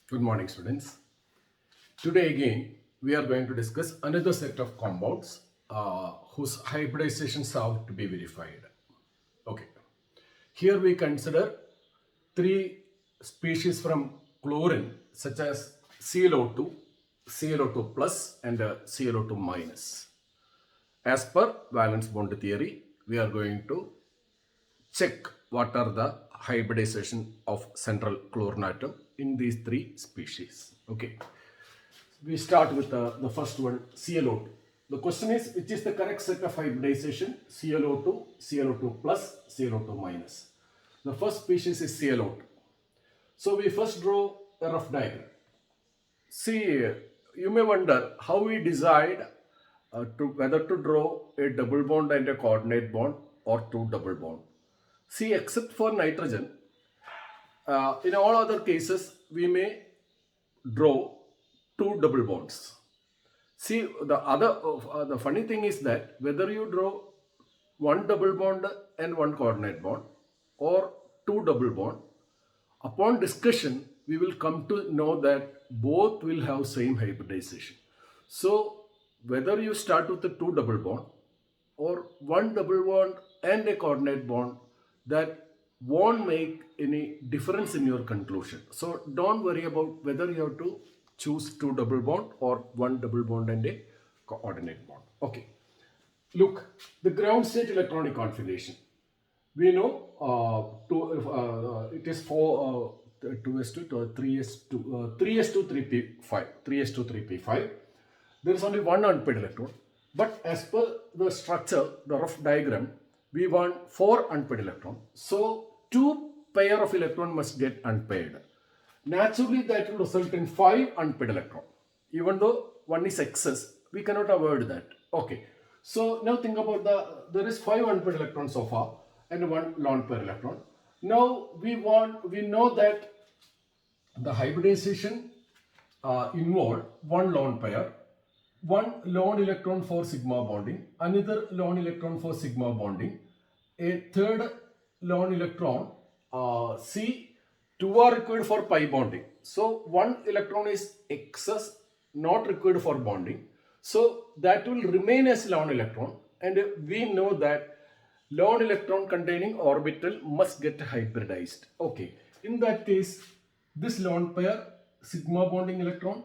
Good morning, students. Today again, we are going to discuss another set of compounds whose hybridizations have to be verified. Okay. Here we consider three species from chlorine, such as ClO2, ClO2 plus, and ClO2 minus. As per valence bond theory, we are going to check what are the hybridization of central chlorine atom in these three species. Okay. We start with the first one, ClO2. The question is, which is the correct set of hybridization? ClO2, ClO2 plus, ClO2 minus. The first species is ClO2. So we first draw a rough diagram. See, you may wonder how we decide to whether to draw a double bond and a coordinate bond or two double bond. See, except for nitrogen, in all other cases, we may draw two double bonds. See, the funny thing is that whether you draw one double bond and one coordinate bond or two double bond, upon discussion, we will come to know that both will have same hybridization. So, whether you start with the two double bond or one double bond and a coordinate bond, that won't make any difference in your conclusion. So don't worry about whether you have to choose two double bond or one double bond and a coordinate bond. Okay. Look, the ground state electronic configuration. We know it is 2s2 3s2 3s2 3p5 3s2 3p5. There is only one unpaired electron, but as per the structure, the rough diagram, we want four unpaired electron. So two pair of electron must get unpaired. Naturally, that will result in five unpaired electron. Even though one is excess, we cannot avoid that. Okay. So now think about there is five unpaired electrons so far and one lone pair electron. Now we know that the hybridization involve one lone pair, one lone electron for sigma bonding, another lone electron for sigma bonding, a third lone electron. See, two are required for pi bonding. So one electron is excess, not required for bonding. So that will remain as lone electron, and we know that lone electron containing orbital must get hybridized. Okay, in that case, this lone pair, sigma bonding electron,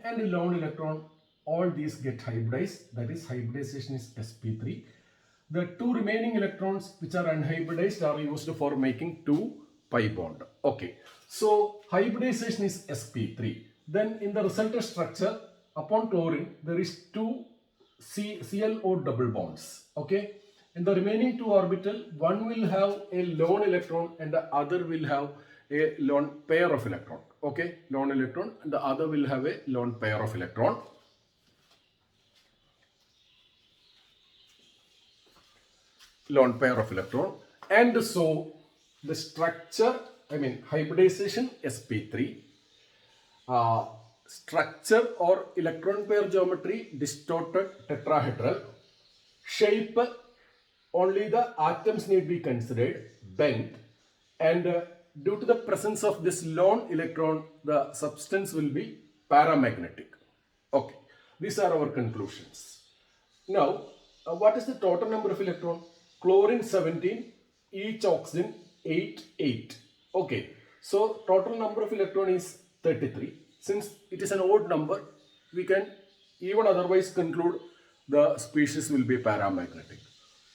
and a lone electron, all these get hybridized. That is, hybridization is sp3. The two remaining electrons which are unhybridized are used for making two pi bond. Okay, so hybridization is sp3. Then in the resultant structure, upon chlorine, there is two ClO double bonds. Okay, in the remaining two orbital, one will have a lone electron and the other will have a lone pair of electron. Okay, lone electron, and the other will have a lone pair of electron. Lone pair of electron, and so the structure, hybridization sp3, structure or electron pair geometry distorted tetrahedral, shape only the atoms need be considered bent, and due to the presence of this lone electron, the substance will be paramagnetic. Okay, these are our conclusions. Now, what is the total number of electron? Chlorine 17, each oxygen 8, 8. Okay, so total number of electron is 33. Since it is an odd number, we can even otherwise conclude the species will be paramagnetic.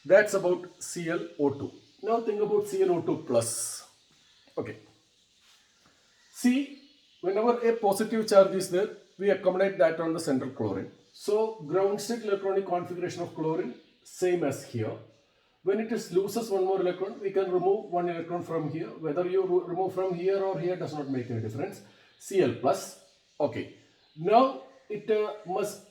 That's about ClO2. Now think about ClO2 plus. Okay. See, whenever a positive charge is there, we accommodate that on the central chlorine. So ground state electronic configuration of chlorine, same as here. When it is loses one more electron, we can remove one electron from here. Whether you remove from here or here does not make any difference. Cl plus. Okay. Now it must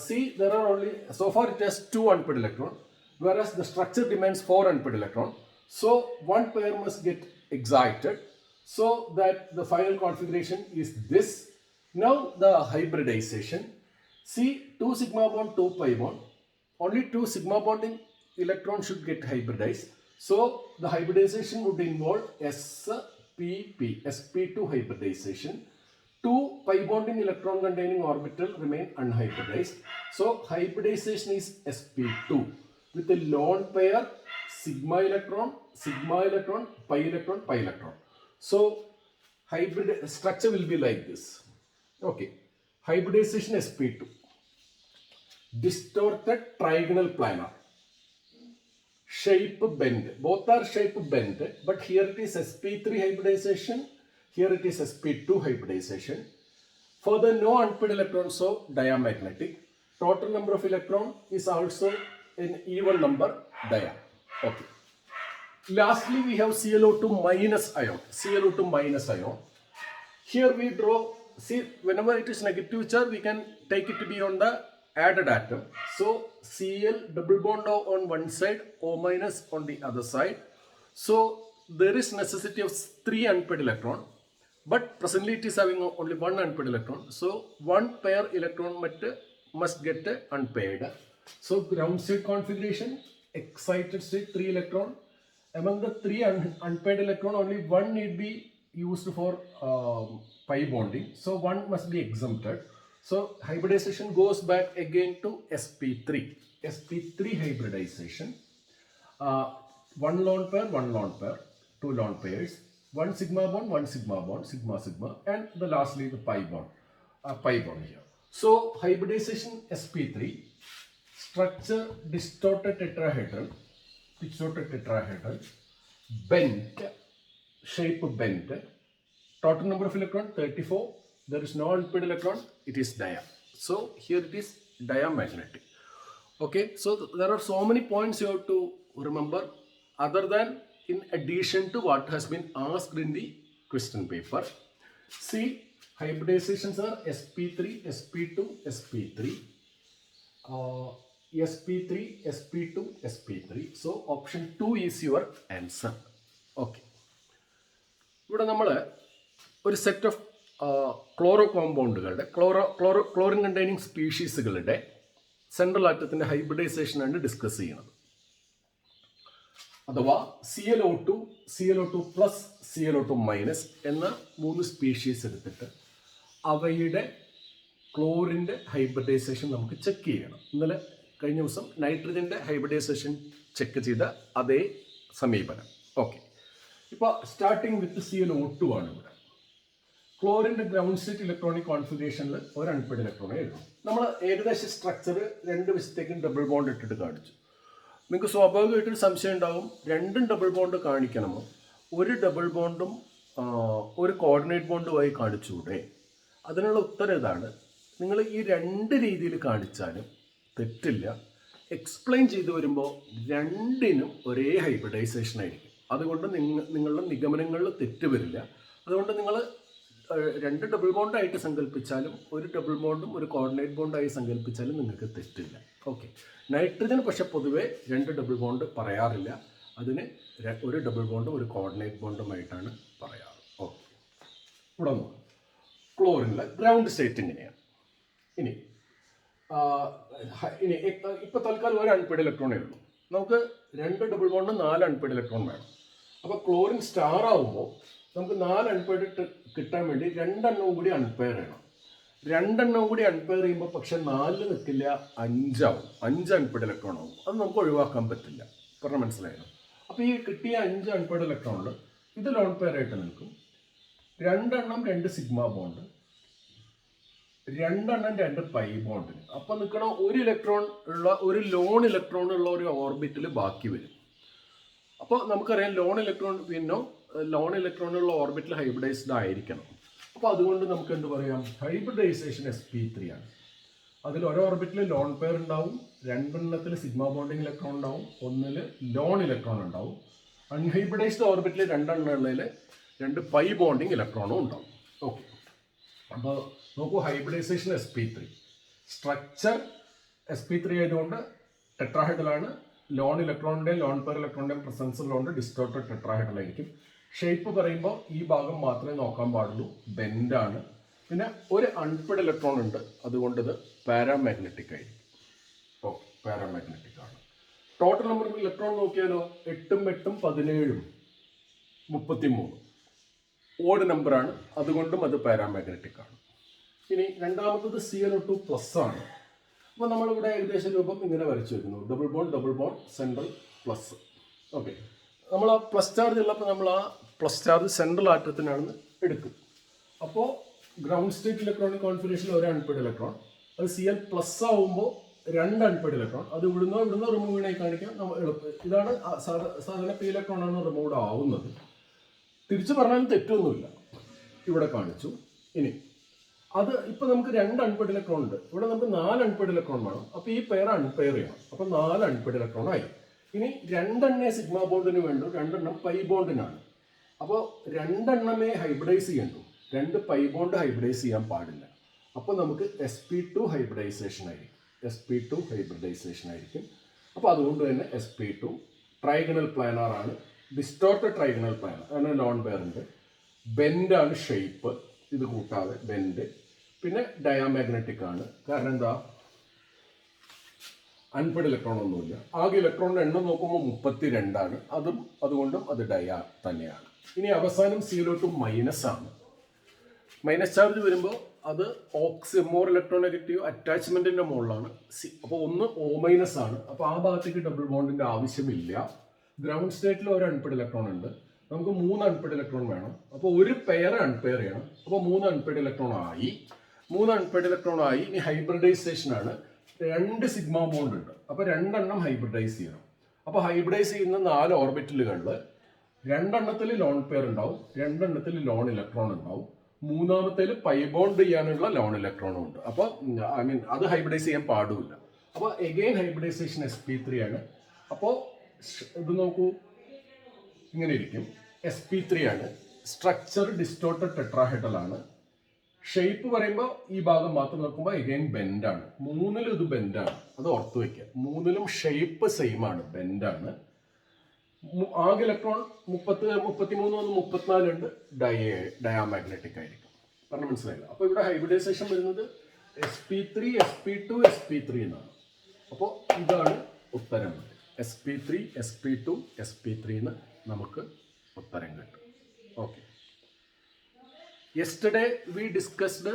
see, there are only, so far it has two unpaired electron, whereas the structure demands four unpaired electron. So one pair must get excited, so that the final configuration is this. Now the hybridization. See, 2 sigma bond, 2 pi bond. Only 2 sigma bonding electrons should get hybridized. So the hybridization would involve S sp2 hybridization. Two pi bonding electron containing orbital remain unhybridized. So hybridization is sp2 with a lone pair sigma electron, pi electron, pi electron. So hybrid structure will be like this. Okay, hybridization sp2, distorted trigonal planar, shape bend, both are shape bend, but here it is sp3 hybridization, here it is sp2 hybridization. For the no unpaired electrons, so diamagnetic, total number of electron is also an even number, dia. Okay. Lastly, we have ClO2 minus ion. ClO2 minus ion. Here we draw, see, whenever it is negative charge, we can take it to be on the added atom. So Cl double bond on one side, O minus on the other side. So there is necessity of 3 unpaired electron, but presently it is having only 1 unpaired electron. So 1 pair electron must get unpaired. So ground state configuration, excited state 3 electron. Among the 3 unpaired electron, only 1 need be used for pi bonding. So 1 must be exempted. So hybridization goes back again to sp3. sp3 hybridization. 1 lone pair, 2 lone pairs, 1 sigma bond, sigma, and the lastly the pi bond here. So hybridization sp3, structure distorted tetrahedral, bent, shape bent, total number of electron 34, there is no unpaired electron, it is dia. So here it is diamagnetic. Okay, so there are so many points you have to remember, other than in addition to what has been asked in the question paper. See, hybridizations are sp3, sp2, sp3, sp3, sp2, sp3. So option 2 is your answer. Okay. ഇവിടെ നമ്മൾ ഒരു set of chloro കോമ്പൗണ്ടുകളുടെ chlorine containing സ്പീഷീസുകളുടെ central ആറ്റത്തിൻ്റെ ഹൈബ്രിഡൈസേഷനാണ് discuss ചെയ്യുന്നത്. അഥവാ ClO2 plus ClO2 minus എന്ന 3 സ്പീഷീസ് എടുത്തിട്ട് അവയുടെ ക്ലോറിൻ്റെ ഹൈബ്രിഡൈസേഷൻ നമുക്ക് ചെക്ക് ചെയ്യണം. ഇന്നലെ കഴിഞ്ഞ ദിവസം നൈട്രജൻ്റെ ഹൈബ്രിഡൈസേഷൻ ചെക്ക് ചെയ്ത അതേ സമീപനം. ഓക്കെ, ഇപ്പോൾ സ്റ്റാർട്ടിങ് വിത്ത് ClO2 ആണ് ഇവിടെ. ക്ലോറിൻ്റെ ഗ്രൗണ്ട് സ്റ്റേറ്റ് ഇലക്ട്രോണിക് കോൺഫിഗറേഷനിൽ ഒരു അൺപെയ്ഡ് ഇലക്ട്രോണേ എഴുതും. നമ്മൾ ഏകദേശം സ്ട്രക്ചർ 2 വശത്തേക്കും ഡബിൾ ബോണ്ട് ഇട്ടിട്ട് കാണിച്ചു. നിങ്ങൾക്ക് സ്വാഭാവികമായിട്ടൊരു സംശയം ഉണ്ടാവും, രണ്ടും ഡബിൾ ബോണ്ട് കാണിക്കണമോ, ഒരു ഡബിൾ ബോണ്ടും ഒരു കോർഡിനേറ്റ് ബോണ്ടുമായി കാണിച്ചുകൂടെ? അതിനുള്ള ഉത്തരം ഇതാണ്, നിങ്ങൾ ഈ 2 രീതിയിൽ കാണിച്ചാലും തെറ്റില്ല. എക്സ്പ്ലെയിൻ ചെയ്തു വരുമ്പോൾ രണ്ടിനും ഒരേ ഹൈബ്രിഡൈസേഷൻ ആയിരിക്കും. അതുകൊണ്ട് നിങ്ങളുടെ നിഗമനങ്ങളിൽ തെറ്റ് വരില്ല. അതുകൊണ്ട് നിങ്ങൾ 2 ഡബിൾ ബോണ്ടായിട്ട് സങ്കല്പിച്ചാലും ഒരു ഡബിൾ ബോണ്ടും ഒരു കോർഡിനേറ്റ് ബോണ്ടായി സങ്കല്പിച്ചാലും നിങ്ങൾക്ക് തെറ്റില്ല. ഓക്കെ, നൈട്രജൻ പക്ഷെ പൊതുവെ 2 ഡബിൾ ബോണ്ട് പറയാറില്ല, അതിന് ഒരു ഡബിൾ ബോണ്ടും ഒരു കോർഡിനേറ്റ് ബോണ്ടുമായിട്ടാണ് പറയാറ്. ഓക്കെ, ഇവിടെ നോക്കാം ക്ലോറിനിലെ ഗ്രൗണ്ട് സ്റ്റേറ്റ് ഇങ്ങനെയാണ്. ഇനി ഇപ്പോൾ തൽക്കാലം ഒരു അൺപെയ്ഡ് ഇലക്ട്രോണേ ഉള്ളൂ. നമുക്ക് 2 ഡബിൾ ബോണ്ട് 4 അൺപെയ്ഡ് ഇലക്ട്രോൺ വേണം. അപ്പോൾ ക്ലോറിൻ സ്റ്റാർ ആവുമ്പോൾ നമുക്ക് 4 അൺപെയർ കിട്ടാൻ വേണ്ടി 2 എണ്ണവും കൂടി അൺപെയർ ചെയ്യണം. 2 എണ്ണവും കൂടി അൺപെയർ ചെയ്യുമ്പോൾ പക്ഷെ 4 നിൽക്കില്ല, 5 ആവും. 5 അൺപെയർഡ് ഇലക്ട്രോൺ ആവും. അത് നമുക്ക് ഒഴിവാക്കാൻ പറ്റില്ല. പറഞ്ഞാൽ മനസ്സിലായോ? അപ്പോൾ ഈ കിട്ടിയ 5 അൺപെയർഡ് ഇലക്ട്രോണിൽ ഇത് ലോൺ പെയർ ആയിട്ട് നിൽക്കും. 2 എണ്ണം 2 സിഗ്മ ബോണ്ട്, 2 എണ്ണം 2 പൈ ബോണ്ടിന്. അപ്പം നിൽക്കണ ഒരു ഇലക്ട്രോൺ ഉള്ള ഒരു ലോൺ ഇലക്ട്രോൺ ഉള്ള ഒരു ഓർബിറ്റിൽ ബാക്കി വരും. അപ്പോൾ നമുക്കറിയാം ലോൺ ഇലക്ട്രോണുള്ള ഓർബിറ്റിൽ ഹൈബ്രിഡൈസ്ഡ് ആയിരിക്കണം. അപ്പോൾ അതുകൊണ്ട് നമുക്ക് എന്ത് പറയാം, ഹൈബ്രിഡൈസേഷൻ sp3 ആണ്. അതിൽ ഒരു ഓർബിറ്റിൽ ലോൺ പെയർ ഉണ്ടാവും, 2 എണ്ണത്തിൽ സിഗ്മ ബോണ്ടിങ് ഇലക്ട്രോൺ ഉണ്ടാവും, 1 ലോൺ ഇലക്ട്രോൺ ഉണ്ടാവും. അൺഹൈബ്രിഡൈസ്ഡ് ഓർബിറ്റിൽ 2 എണ്ണങ്ങളിൽ 2 പൈ ബോണ്ടിങ് ഇലക്ട്രോണും ഉണ്ടാവും. ഓക്കെ, അപ്പോൾ നോക്കൂ, ഹൈബ്രിഡൈസേഷൻ sp3, സ്ട്രക്ചർ sp3 ആയതുകൊണ്ട് ടെട്രാഹൈഡലാണ്. ലോൺ ഇലക്ട്രോണിൻ്റെയും ലോൺ പെയർ ഇലക്ട്രോണിൻ്റെയും പ്രസൻസ് ഉള്ളതുകൊണ്ട് ഡിസ്റ്റോർട്ടഡ് ടെട്രാഹൈഡൽ ആയിരിക്കും. ഷേപ്പ് പറയുമ്പോൾ ഈ ഭാഗം മാത്രമേ നോക്കാൻ പാടുള്ളൂ, ബെൻഡാണ്. പിന്നെ ഒരു അൺപെയ്ഡ് ഇലക്ട്രോൺ ഉണ്ട്, അതുകൊണ്ട് ഇത് പാരാമാഗ്നറ്റിക് ആയിരിക്കും. ഓക്കെ, പാരാമാഗ്നറ്റിക് ആണ്. ടോട്ടൽ നമ്പർ ഇലക്ട്രോൺ നോക്കിയാലോ, 8 ഉം 8 ഉം 17 ഉം 33. ഓഡ് നമ്പറാണ്, അതുകൊണ്ടും അത് പാരാമാഗ്നറ്റിക് ആണ്. ഇനി രണ്ടാമത്തത് ClO2 പ്ലസ് ആണ്. അപ്പോൾ നമ്മളിവിടെ ഏകദേശ രൂപം ഇങ്ങനെ വരച്ചു വെക്കുന്നു. Double bond central plus. Okay, നമ്മൾ ആ പ്ലസ് ചാർജ് ഉള്ളപ്പോൾ നമ്മൾ ആ പ്ലസ് ചാർജ് സെൻട്രൽ ആറ്റത്തിനാണെന്ന് എടുക്കും. അപ്പോൾ ഗ്രൗണ്ട് സ്റ്റേറ്റ് ഇലക്ട്രോണിക് കോൺഫിഗറേഷനിൽ ഒരു അൺപെയ്ഡ് ഇലക്ട്രോൺ, അത് Cl പ്ലസ് ആവുമ്പോൾ 2 അൺപെയ്ഡ് ഇലക്ട്രോൺ, അത് ഇവിടുന്നോ റിമൂവ് ചെയ്യണമായി കാണിക്കാൻ നമ്മൾ എളുപ്പം. ഇതാണ് സാധാരണ പി ഇലക്ട്രോൺ ആണ് റിമൂവ് ആവുന്നത്. തിരിച്ചു പറഞ്ഞാലും തെറ്റൊന്നുമില്ല, ഇവിടെ കാണിച്ചു. ഇനി അത് ഇപ്പം നമുക്ക് 2 അൺപെയ്ഡ് ഇലക്ട്രോൺ ഉണ്ട്, ഇവിടെ നമുക്ക് 4 അൺപെയ്ഡ് ഇലക്ട്രോൺ വേണം. അപ്പോൾ ഈ പെയർ അൺപെയർ ചെയ്യണം. അപ്പോൾ 4 അൺപെയ്ഡ് ഇലക്ട്രോൺ ആയി. ഇനി 2 സിഗ്മ ബോണ്ടിന് വേണ്ടു, 2 പൈ ബോണ്ടിനാണ്. അപ്പോൾ 2 ഹൈബ്രിഡൈസ് ചെയ്യണ്ടു, 2 പൈ ബോണ്ട് ഹൈബ്രിഡൈസ് ചെയ്യാൻ പാടില്ല. അപ്പോൾ നമുക്ക് sp2 ഹൈബ്രിഡൈസേഷൻ ആയിരിക്കും. sp2 ഹൈബ്രിഡൈസേഷൻ ആയിരിക്കും. അപ്പോൾ അതുകൊണ്ട് തന്നെ sp2 ട്രൈഗണൽ പ്ലാനാർ ആണ്, ഡിസ്റ്റോർട്ടഡ് ട്രൈഗണൽ പ്ലാനാർ, അങ്ങനെ നോൺ പെയറിൻ്റെ ബെൻഡാണ് ഷേപ്പ്, ഇത് കൂട്ടാതെ ബെൻഡ്. പിന്നെ ഡയാമാഗ്നറ്റിക് ആണ്. കാരണം എന്താ, അൺപെയ്ഡ് ഇലക്ട്രോൺ ഒന്നുമില്ല. ആകെ ഇലക്ട്രോണിൻ്റെ എണ്ണം നോക്കുമ്പോൾ 32 ആണ്, അതുകൊണ്ടും അത് ഡയാ തന്നെയാണ്. ഇനി അവസാനം ClO2 മൈനസ് ആണ്. മൈനസ് ചാർജ് വരുമ്പോൾ അത് മോർ ഇലക്ട്രോനെഗറ്റീവ് അറ്റാച്ച്മെന്റിന്റെ മുകളിലാണ്. അപ്പോൾ ഒന്ന് O- ആണ്. അപ്പോൾ ആ ഭാഗത്തേക്ക് ഡബിൾ ബോണ്ടിന്റെ ആവശ്യമില്ല. ഗ്രൗണ്ട് സ്റ്റേറ്റിൽ ഒരു അൺപെയ്ഡ് ഇലക്ട്രോൺ ഉണ്ട്, നമുക്ക് 3 അൺപെയ്ഡ് ഇലക്ട്രോൺ വേണം. അപ്പോൾ ഒരു പെയർ അൺപെയർ ചെയ്യണം. അപ്പോൾ 3 അൺപെയ്ഡ് ഇലക്ട്രോൺ ആയി. 3 അൺപെയ്ഡ് ഇലക്ട്രോൺ ആയി. ഇനി ഹൈബ്രിഡൈസേഷൻ ആണ്. 2 സിഗ്മ ബോണ്ട് ഉണ്ട്, അപ്പോൾ 2 ഹൈബ്രിഡൈസ് ചെയ്യണം. അപ്പോൾ ഹൈബ്രിഡൈസ് ചെയ്യുന്ന 4 ഓർബിറ്റലുകളിൽ 2 ലോൺ പെയർ ഉണ്ടാവും, 2 ലോൺ ഇലക്ട്രോൺ ഉണ്ടാവും, 3 പൈ ബോണ്ട് ചെയ്യാനുള്ള ലോൺ ഇലക്ട്രോണും ഉണ്ട്. അപ്പോൾ അത് ഹൈബ്രിഡൈസ് ചെയ്യാൻ പാടില്ല. അപ്പോൾ എഗെയിൻ ഹൈബ്രിഡൈസേഷൻ sp3 ആണ്. അപ്പോൾ ഇത് നോക്കൂ, ഇങ്ങനെ ഇരിക്കും. sp3 ആണ്. സ്ട്രക്ചർ ഡിസ്റ്റോർട്ടഡ് ടെട്രാഹെഡ്രൽ ആണ്. ഷേപ്പ് പറയുമ്പോൾ ഈ ഭാഗം മാത്രം നോക്കുമ്പോൾ എഗെയിൻ ബെൻഡാണ്. 3 ഇത് ബെൻഡാണ്, അത് ഓർത്ത് വയ്ക്കുക. 3 ഷേപ്പ് സെയിം ആണ്, ബെൻഡാണ്. ആകെ ഇലക്ട്രോൺ 33 34 ഉണ്ട്, ഡയാമാഗ്നറ്റിക് ആയിരിക്കും. പറഞ്ഞ മനസ്സിലായില്ല. അപ്പോൾ ഇവിടെ ഹൈബ്രിഡൈസേഷൻ വരുന്നത് sp3 sp2 എന്നാണ്. അപ്പോൾ ഇതാണ് ഉത്തരം. sp3 sp2 sp3 എന്ന് നമുക്ക് ഉത്തരം കിട്ടും. Okay, yesterday we discussed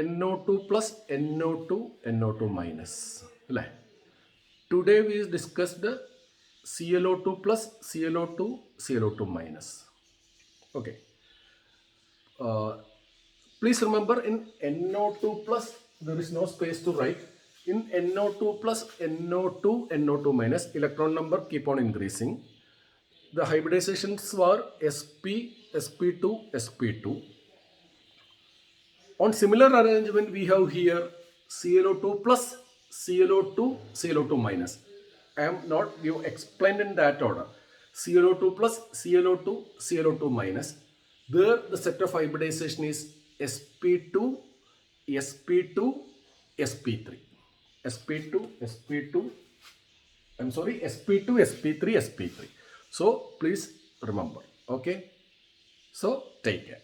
NO2 plus NO2 minus അല്ലേ. Today we discussed ClO2 plus ClO2 minus. Okay. Please remember, in NO2 plus there is no space to write. In NO2 plus NO2 minus, electron number keep on increasing. The hybridizations were sp2 sp2. On similar arrangement we have here ClO2 plus ClO2 minus. I am not explained in that order. ClO2 plus ClO2 minus. There the set of hybridization is sp2 sp3. sp3 sp3. So please remember. Okay, so take care.